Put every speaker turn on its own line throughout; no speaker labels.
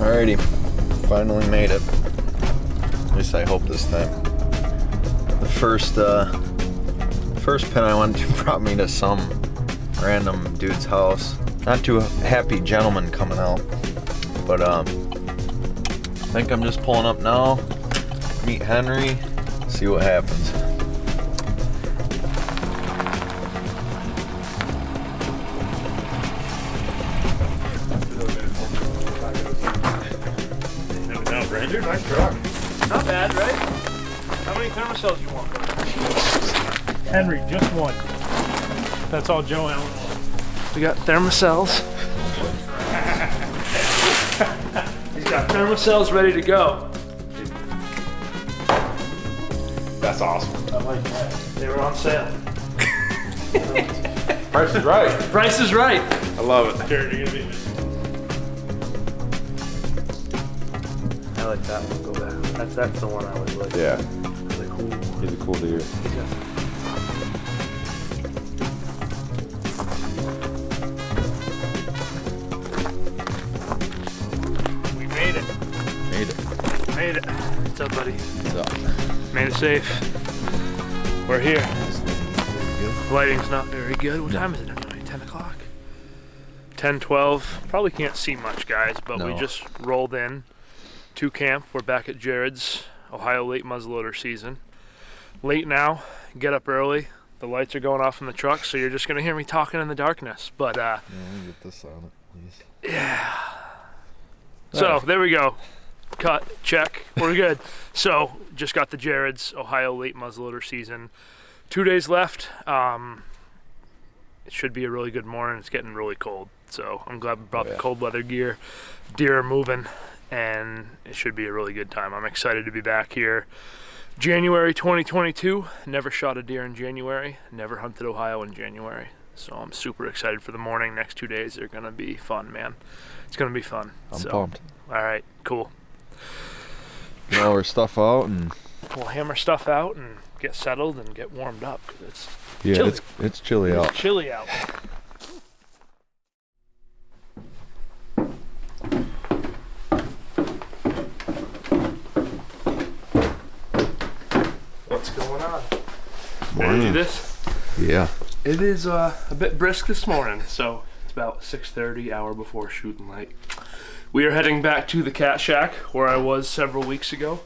Alrighty, finally made it. At least I hope this time. The first pin I went to brought me to some random dude's house. Not too happy gentleman coming out, but I think I'm just pulling up now, meet Henry, see what happens.
Ranger, nice truck. Not bad, right? How many thermocells you want? Henry, just one. That's all Joe Allen. We got thermocells. He's got thermocells ready to go.
That's awesome.
I like that. They were on sale.
Price is right.
Price is right.
I love it.
Jared, you're gonna be I like that one. Go back. That's the one I was like.
Yeah.
Like, ooh.
He's a cool deer.
We made it.
Made it.
Made it. What's up, buddy?
What's up?
Made it safe. We're here. Lighting's not very good. What time is it? 10 o'clock? 10, 12. Probably can't see much, guys, but we just rolled in to camp. We're back at Jarods, Ohio late muzzleloader season. Late now, get up early. The lights are going off in the truck, so you're just gonna hear me talking in the darkness. But
yeah, let me get this on it, please.
Yeah. So there we go. Cut, check, we're good. So just got the Jarods, Ohio late muzzleloader season. 2 days left. It should be a really good morning. It's getting really cold, so I'm glad we brought the cold weather gear. Deer are moving, and it should be a really good time. I'm excited to be back here. January 2022, never shot a deer in January, never hunted Ohio in January. So I'm super excited for the morning. Next 2 days, they're gonna be fun, man. It's gonna be fun.
I'm pumped.
All right, cool.
Now we're stuff out and
we'll hammer stuff out and get settled and get warmed up because it's
chilly.
It's
chilly out.
It's chilly out. What's going on? Ready to do this?
Yeah.
It is a bit brisk this morning, so it's about 6:30, hour before shooting light. We are heading back to the cat shack where I was several weeks ago,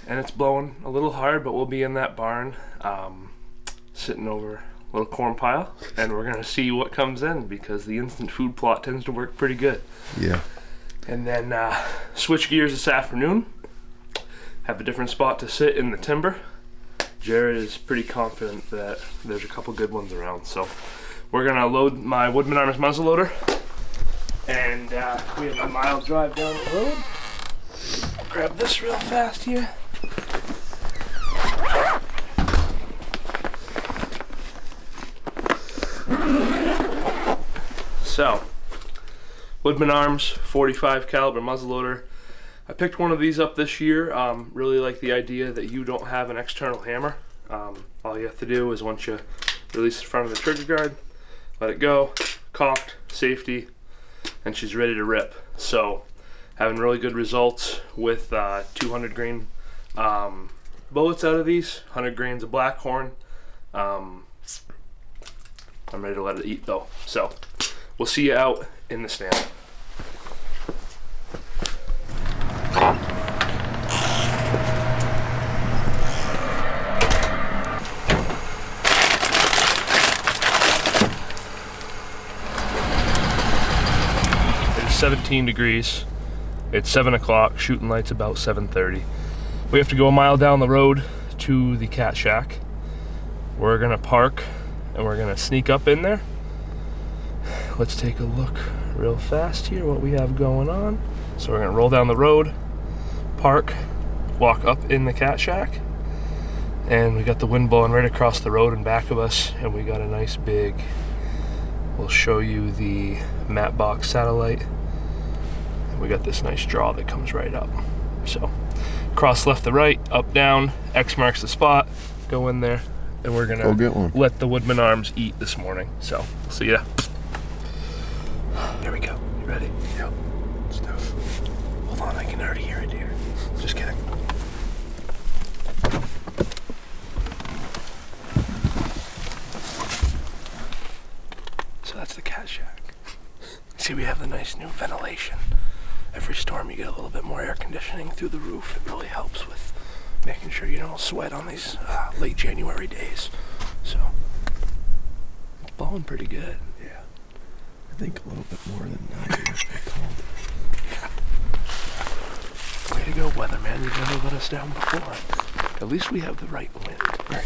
and it's blowing a little hard, but we'll be in that barn, sitting over a little corn pile, and we're gonna see what comes in because the instant food plot tends to work pretty good.
Yeah.
And then switch gears this afternoon. Have a different spot to sit in the timber. Jared is pretty confident that there's a couple good ones around, so we're gonna load my Woodman Arms muzzleloader, and we have a mile drive down the road. I'll grab this real fast here. So, Woodman Arms 45 caliber muzzleloader. I picked one of these up this year. Really like the idea that you don't have an external hammer. All you have to do is once you release the front of the trigger guard, let it go, cocked, safety, and she's ready to rip. So having really good results with 200 grain bullets out of these, 100 grains of Blackhorn. I'm ready to let it eat though. So we'll see you out in the stand. It's 17 degrees. It's 7 o'clock. Shooting light's about 7:30. We have to go a mile down the road to the cat shack. We're gonna park and we're gonna sneak up in there. Let's take a look real fast here what we have going on. So we're gonna roll down the road, park, walk up in the cat shack, and we got the wind blowing right across the road in back of us, and we got a nice big, we'll show you the matte box satellite, and we got this nice draw that comes right up. So cross left to right, up down, X marks the spot, go in there, and we're gonna let the Woodman Arms eat this morning. So we'll see ya. Here we go. You ready? Yep. Stuff. can already hear it here. Just kidding. So that's the cat shack. See, we have the nice new ventilation. Every storm you get a little bit more air conditioning through the roof. It really helps with making sure you don't sweat on these late January days. So, it's blowing pretty good.
Yeah. I think a little bit more than 90 must be cold.
Way to go, weatherman. You've never let us down before. At least we have the right wind. Right.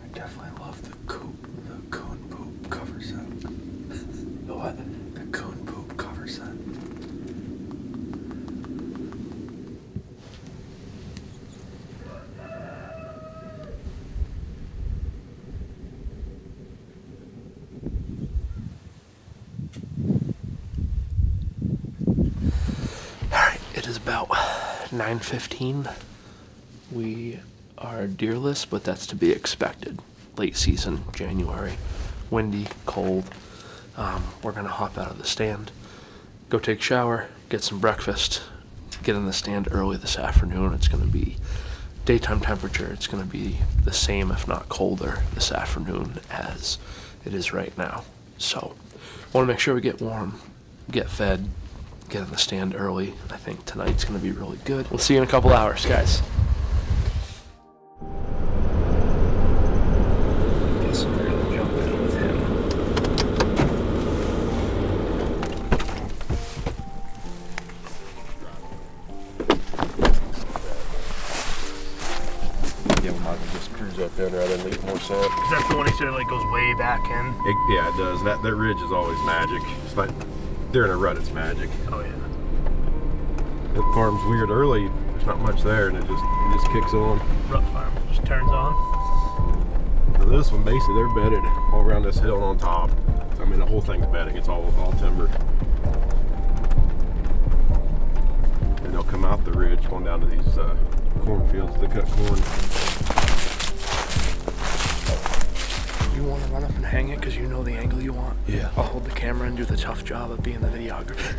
I definitely love the coon poop cover set.
The what?
The coon poop cover set.
It is about 9:15. We are deerless, but that's to be expected. Late season, January, windy, cold. We're gonna hop out of the stand, go take a shower, get some breakfast, get in the stand early this afternoon. It's gonna be daytime temperature. It's gonna be the same, if not colder, this afternoon as it is right now. So, wanna make sure we get warm, get fed, get in the stand early. I think tonight's gonna be really good. We'll see you in a couple hours, guys. Guess we're gonna jump in with him.
Yeah, we might as well just cruise up there rather than leave more set.
That's the one he said like goes way back in.
Yeah, it does. That ridge is always magic. It's like during a rut, it's magic.
Oh yeah.
The farm's weird early. There's not much there, and it just kicks on.
Rut farm just turns on.
So this one, basically, they're bedded all around this hill and on top. I mean, the whole thing's bedding. It's all timber. And they'll come out the ridge going down to these cornfields to cut corn.
You want to run up and hang it because you know the angle you want?
Yeah.
I'll hold the camera and do the tough job of being the videographer.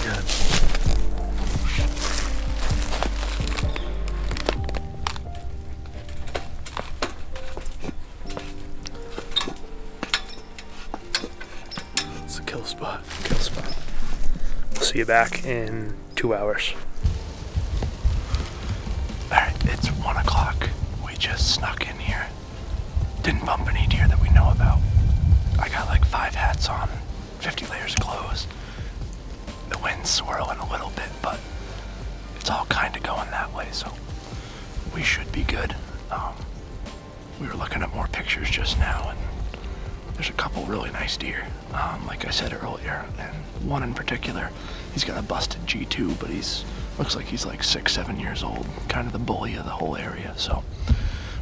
Good.
It's a kill spot. Kill spot. We'll see you back in 2 hours. Alright, it's 1 o'clock. We just snuck in here. Didn't bump any deer that we know about. I got like 5 hats on, 50 layers of clothes. The wind's swirling a little bit, but it's all kind of going that way, so we should be good. We were looking at more pictures just now, and there's a couple really nice deer, like I said earlier, and one in particular, he's got a busted G2, but looks like he's like 6-7 years old, kind of the bully of the whole area, so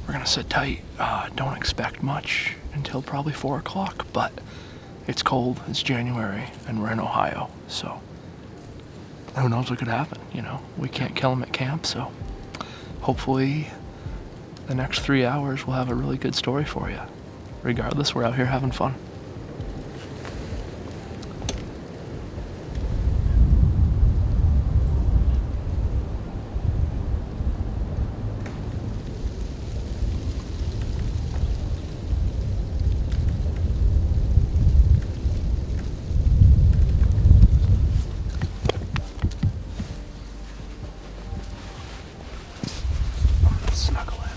we're gonna sit tight. Don't expect much until probably 4 o'clock, but it's cold, it's January, and we're in Ohio, so who knows what could happen, you know? We can't kill them at camp, so hopefully the next 3 hours we'll have a really good story for you. Regardless, we're out here having fun. Snuggle in.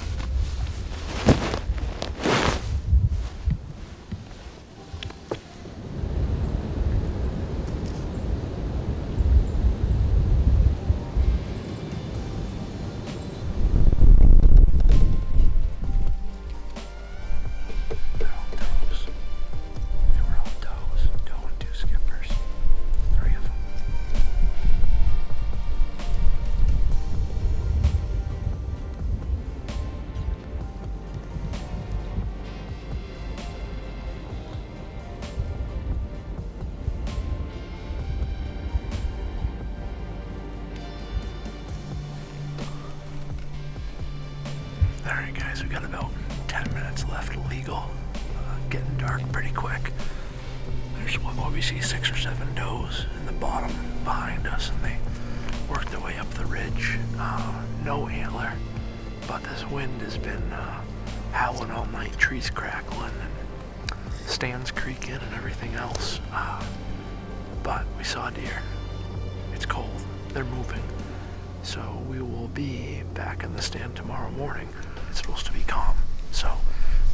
Alright guys, we got about 10 minutes left legal.
getting dark pretty quick. There's what we see 6 or 7 does in the bottom behind us, and they worked their way up the ridge. No antler, but this wind has been howling all night, trees crackling and stands creaking and everything else. But we saw deer. It's cold, they're moving. So we will be back in the stand tomorrow morning. It's supposed to be calm, so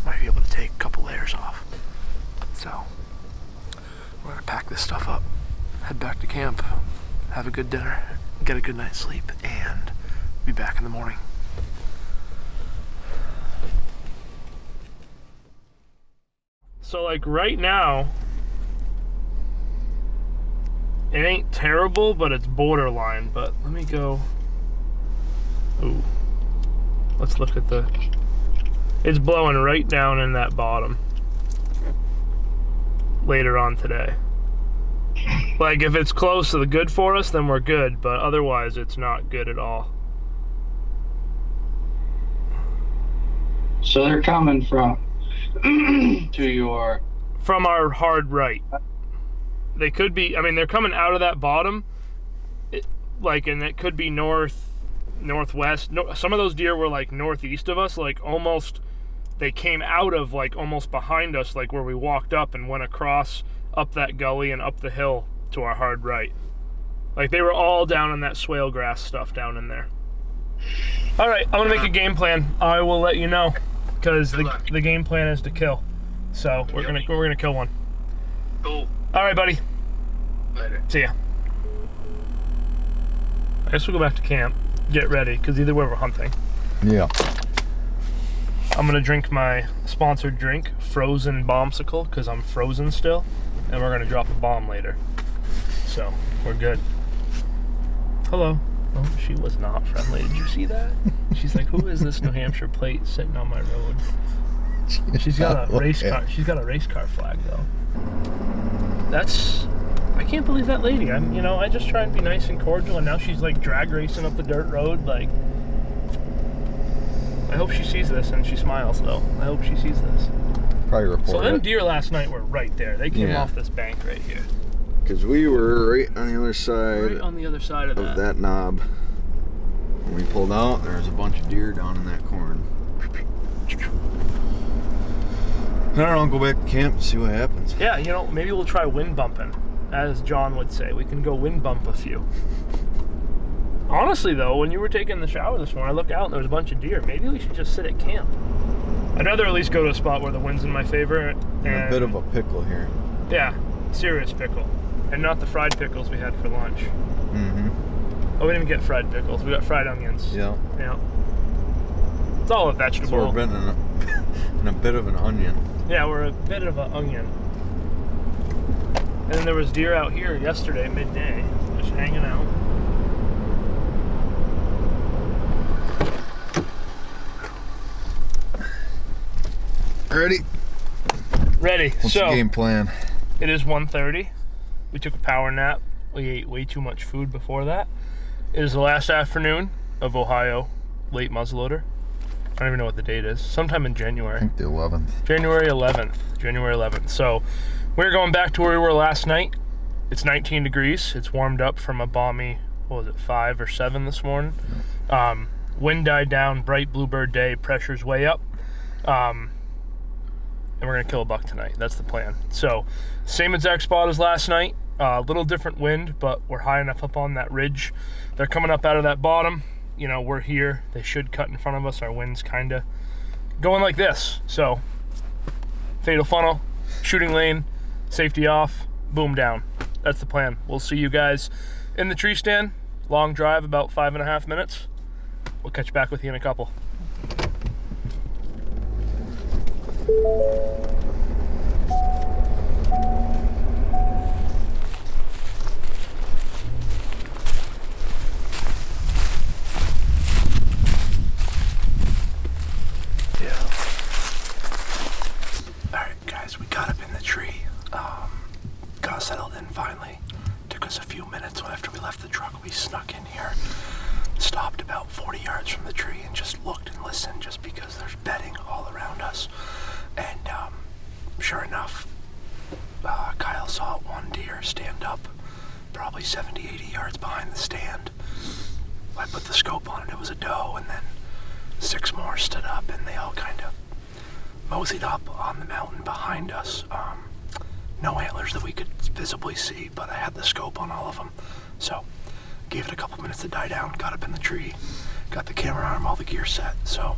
might be able to take a couple layers off. So we're gonna pack this stuff up, head back to camp, have a good dinner, get a good night's sleep, and be back in the morning.
So like right now, it ain't terrible, but it's borderline. But let me go. Ooh. Let's look at the... It's blowing right down in that bottom. Later on today. Like if it's close to the good for us, then we're good. But otherwise, it's not good at all.
So they're coming from to your...
From our hard right. They could be, I mean, they're coming out of that bottom, and it could be northwest. No, some of those deer were like northeast of us, like almost, they came out of like almost behind us, like where we walked up and went across up that gully and up the hill to our hard right. Like they were all down in that swale grass stuff down in there. All right, I'm gonna make a game plan. I will let you know, because the game plan is to kill. So we're gonna kill one.
Cool.
All right, buddy.
Later.
See ya. I guess we'll go back to camp, get ready, because either way we're hunting.
Yeah.
I'm gonna drink my sponsored drink, frozen bombsicle, because I'm frozen still, and we're gonna drop a bomb later. So we're good. Hello. Oh, she was not friendly. Did you see that? She's like, "Who is this New Hampshire plate sitting on my road?" She's got a race car. She's got a race car flag though. I can't believe that lady. I just try and be nice and cordial, and now she's like drag racing up the dirt road. Like, I hope she sees this and she smiles though. I hope she sees this.
Probably report
So them
it.
deer last night were right there. They came off this bank right here.
Because we were right on the other side.
Right on the other side of
that knob. When we pulled out, there was a bunch of deer down in that corn. I don't know, go back to camp and see what happens.
Yeah, maybe we'll try wind bumping, as John would say. We can go wind bump a few. Honestly, though, when you were taking the shower this morning, I looked out and there was a bunch of deer. Maybe we should just sit at camp. I'd rather at least go to a spot where the wind's in my favor. And
a bit of a pickle here.
Yeah, serious pickle. And not the fried pickles we had for lunch.
Mm-hmm.
Oh, we didn't get fried pickles. We got fried onions.
Yeah.
Yeah. It's all a vegetable.
So we're in a bit of an onion.
Yeah, we're a bit of an onion. And then there was deer out here yesterday, midday, just hanging out.
Ready?
Ready.
What's the game plan?
It is 1:30. We took a power nap. We ate way too much food before that. It is the last afternoon of Ohio late muzzleloader. I don't even know what the date is. Sometime in January.
I think the 11th.
January 11th. January 11th. So we're going back to where we were last night. It's 19 degrees. It's warmed up from a balmy, what was it, 5 or 7 this morning. Wind died down, bright bluebird day, pressure's way up. And we're gonna kill a buck tonight. That's the plan. So same exact spot as last night. A little different wind, but we're high enough up on that ridge. They're coming up out of that bottom. We're here. They should cut in front of us. Our wind's kind of going like this. So fatal funnel, shooting lane, safety off, boom down. That's the plan. We'll see you guys in the tree stand. Long drive, about 5.5 minutes. We'll catch back with you in a couple.
Got settled in finally. Took us a few minutes after we left the truck. We snuck in here, stopped about 40 yards from the tree, and just looked and listened, just because there's bedding all around us. And sure enough, Kyle saw one deer stand up probably 70, 80 yards behind the stand. I put the scope on it, it was a doe, and then 6 more stood up, and they all kind of moseyed up on the mountain behind us. No antlers that we could visibly see, but I had the scope on all of them. So, gave it a couple minutes to die down, got up in the tree, got the camera on, all the gear set. So,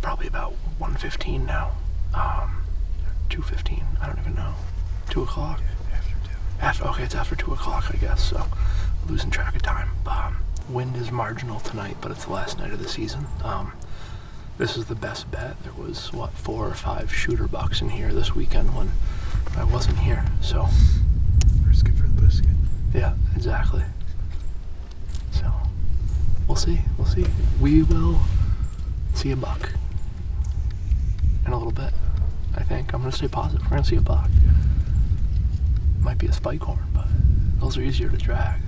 probably about 1:15 now. 2:15, I don't even know. 2 o'clock? After 2. Okay, it's after 2 o'clock, I guess, so losing track of time. Wind is marginal tonight, but it's the last night of the season. This is the best bet. There was, what, 4 or 5 shooter bucks in here this weekend when I wasn't here, so.
Brisket for the biscuit.
Yeah, exactly. So, we'll see, we'll see. We will see a buck in a little bit, I think. I'm gonna stay positive. We're gonna see a buck. Might be a spike horn, but those are easier to drag.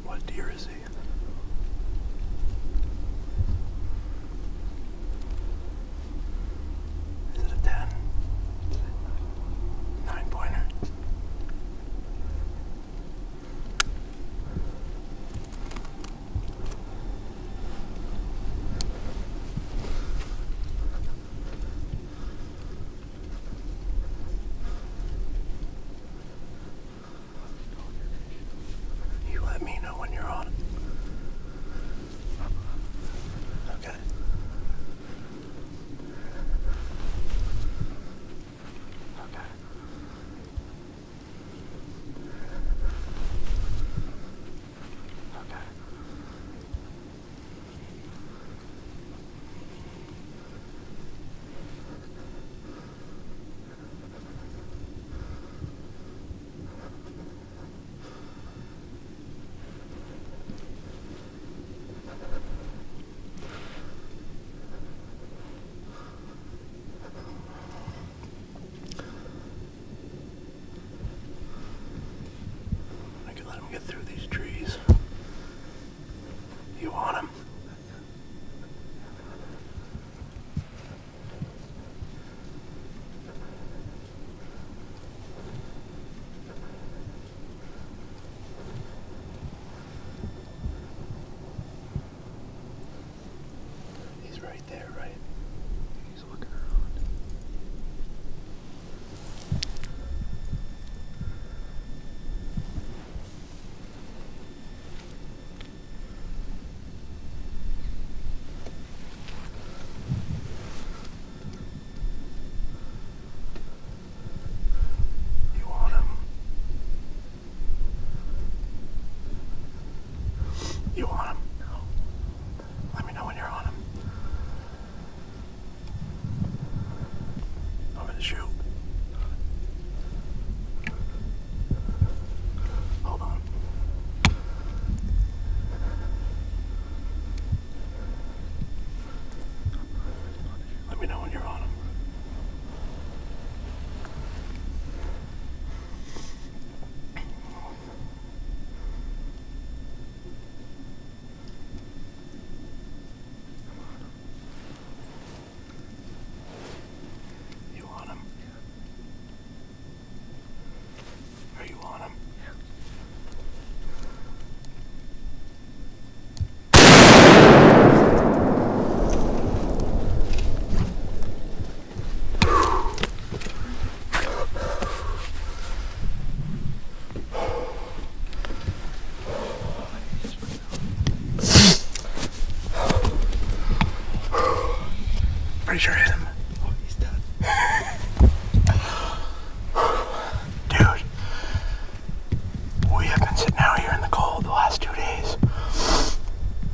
What deer is he? Is it a 10? 9-pointer? You let me know when you're on. Okay. Okay. Okay. I can let him get through these trees. You want him? He's right there, right? He's looking around. You want him? You want him? No. Let me know when you're on him. pretty sure I hit him.
Oh, he's dead.
Dude, we have been sitting out here in the cold the last 2 days.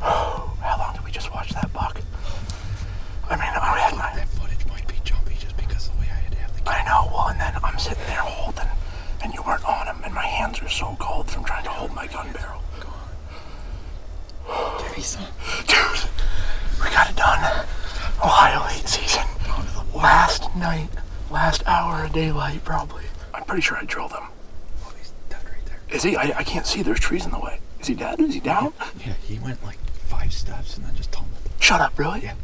How long did we just watch that buck? I mean, I had my...
That footage might be jumpy just because of the way I had to have the camera.
I know, well, and then I'm sitting there holding, and you weren't on him, and my hands are so cold from trying to hold my gun barrel.
Go on. Give me some.
Dude, we got it done. Ohio late season.
Down to the wire.
Last night, last hour of daylight, probably. I'm pretty sure I drilled him.
Oh, he's dead right there.
Is he? I can't see. There's trees in the way. Is he dead? Is he down?
Yeah, he went like 5 steps and then just tumbled.
Shut up, really?
Yeah.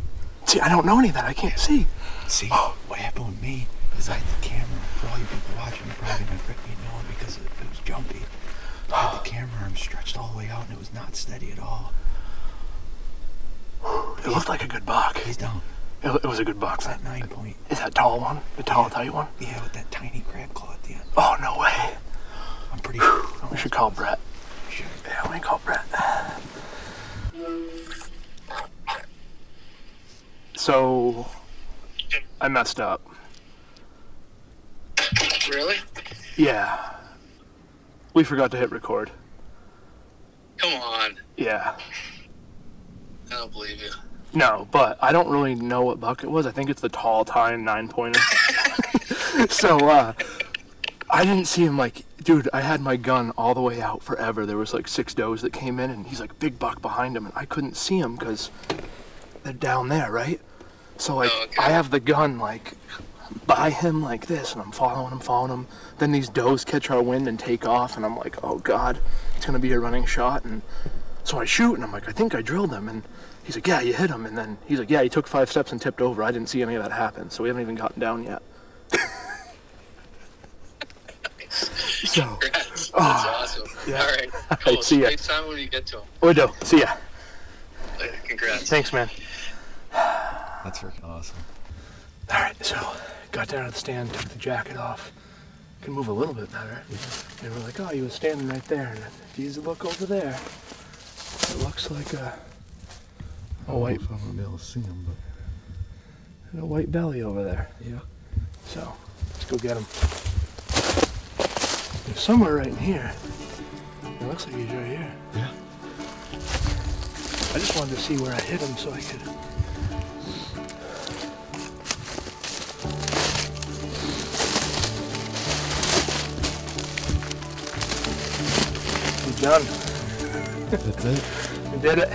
See, I don't know any of that. I can't see.
See, what happened with me is I had the camera. For all you people watching, you're probably going to rip me knowing because it was jumpy. I had the camera arm stretched all the way out and it was not steady at all.
It looked like a good buck.
He's down.
It was a good buck.
It's that 9 point.
Is that tall one? The tall, tight one?
Yeah, with that tiny crab claw at the end.
Oh, no way.
I'm pretty sure.
We should call Brett.
Sure.
Yeah, let me call Brett. So, I messed up.
Really?
Yeah. We forgot to hit record.
Come on.
Yeah.
I don't believe you.
No, but I don't really know what buck it was. I think it's the tall, tine 9-pointer. So, I didn't see him like, dude, I had my gun all the way out forever. There was like 6 does that came in and he's like big buck behind him and I couldn't see him because they're down there, right? So like,
Oh, okay.
I have the gun like by him like this and I'm following him. Then these does catch our wind and take off and I'm like, oh God, it's gonna be a running shot. And so I shoot and I'm like, I think I drilled him. And he's like, yeah, you hit him. And then he's like, yeah, he took 5 steps and tipped over. I didn't see any of that happen. So we haven't even gotten down yet. So,
Congrats. That's
oh,
awesome.
yeah.
All right.
All
Cool.
right, see ya.
FaceTime when you get to him.
we do. See ya.
Later. Congrats.
Thanks, man.
That's freaking awesome.
All right, so got down at the stand, took the jacket off. Can move a little bit better. And we're like, oh, he was standing right there. And if you look over there, it looks like a white,
I'm gonna be able to see him, but
a white belly over there.
yeah.
So let's go get him. There's somewhere right in here. It looks like he's right here.
Yeah.
I just wanted to see where I hit him so I could. We're done.
That's it.
We did it.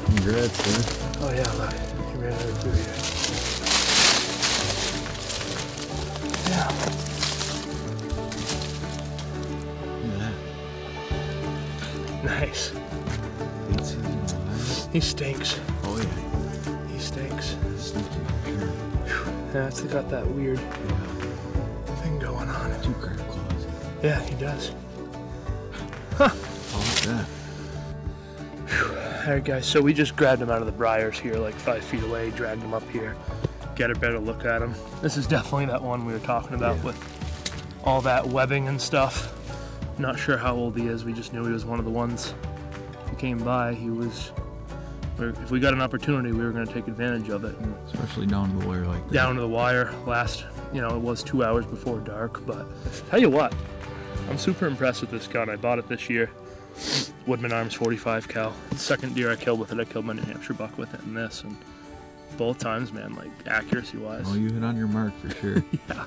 Congrats, sir.
Oh yeah, look. He ran out of through here. Yeah.
Look at that.
Nice.
Late season Ohio.
He stinks.
Oh yeah.
He stinks.
Sneaky for sure.
Yeah, it's got that weird
Yeah.
thing going on.
2 crab claws.
Yeah, he does.
How about that?
Alright guys, so we just grabbed him out of the briars here like 5 feet away, dragged him up here, get a better look at him. This is definitely that one we were talking about with all that webbing and stuff. Not sure how old he is, we just knew he was one of the ones who came by. If we got an opportunity, we were going to take advantage of it. And
Especially down to the wire like that.
down to the wire last, it was 2 hours before dark, but tell you what, I'm super impressed with this gun. I bought it this year. Woodman Arms 45 cal. The second deer I killed with it, I killed my New Hampshire buck with it and this, and both times, man, like accuracy wise.
Oh, you hit on your mark for sure.
Yeah,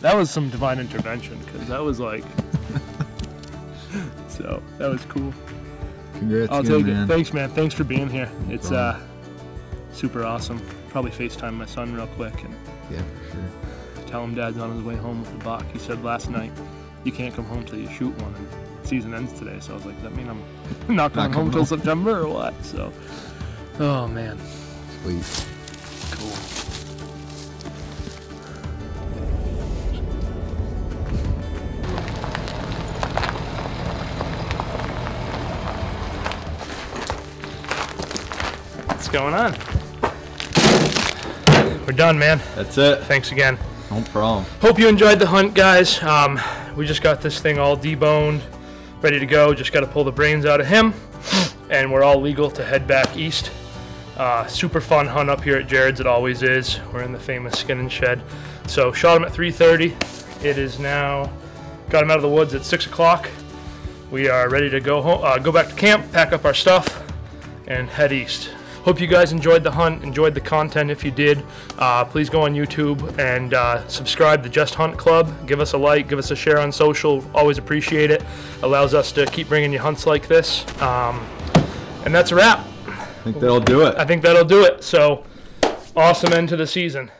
that was some divine intervention because that was like, so that was cool.
Congrats,
I'll
again,
take
man.
it. Thanks, man. Thanks for being here.
No
It's
problem.
super awesome. Probably FaceTime my son real quick and
Yeah, for sure.
tell him Dad's on his way home with the buck. He said last night, you can't come home till you shoot one. And season ends today, so I was like, does that mean I'm not coming home till September or what? So, oh man,
Sweet.
cool. What's going on? We're done, man.
That's it.
Thanks again.
No problem.
Hope you enjoyed the hunt, guys. We just got this thing all deboned, ready to go. Just got to pull the brains out of him, and we're all legal to head back east.
Super fun hunt up here at Jarods, it always is. We're in the famous skin and shed. So shot him at 3:30. It is now, got him out of the woods at 6 o'clock. We are ready to go home, go back to camp, pack up our stuff, and head east. Hope you guys enjoyed the hunt, enjoyed the content. If you did, please go on YouTube and subscribe to Just Hunt Club. Give us a like, give us a share on social. Always appreciate it. Allows us to keep bringing you hunts like this. And that's a wrap.
I think that'll do it.
I think that'll do it. So, awesome end to the season.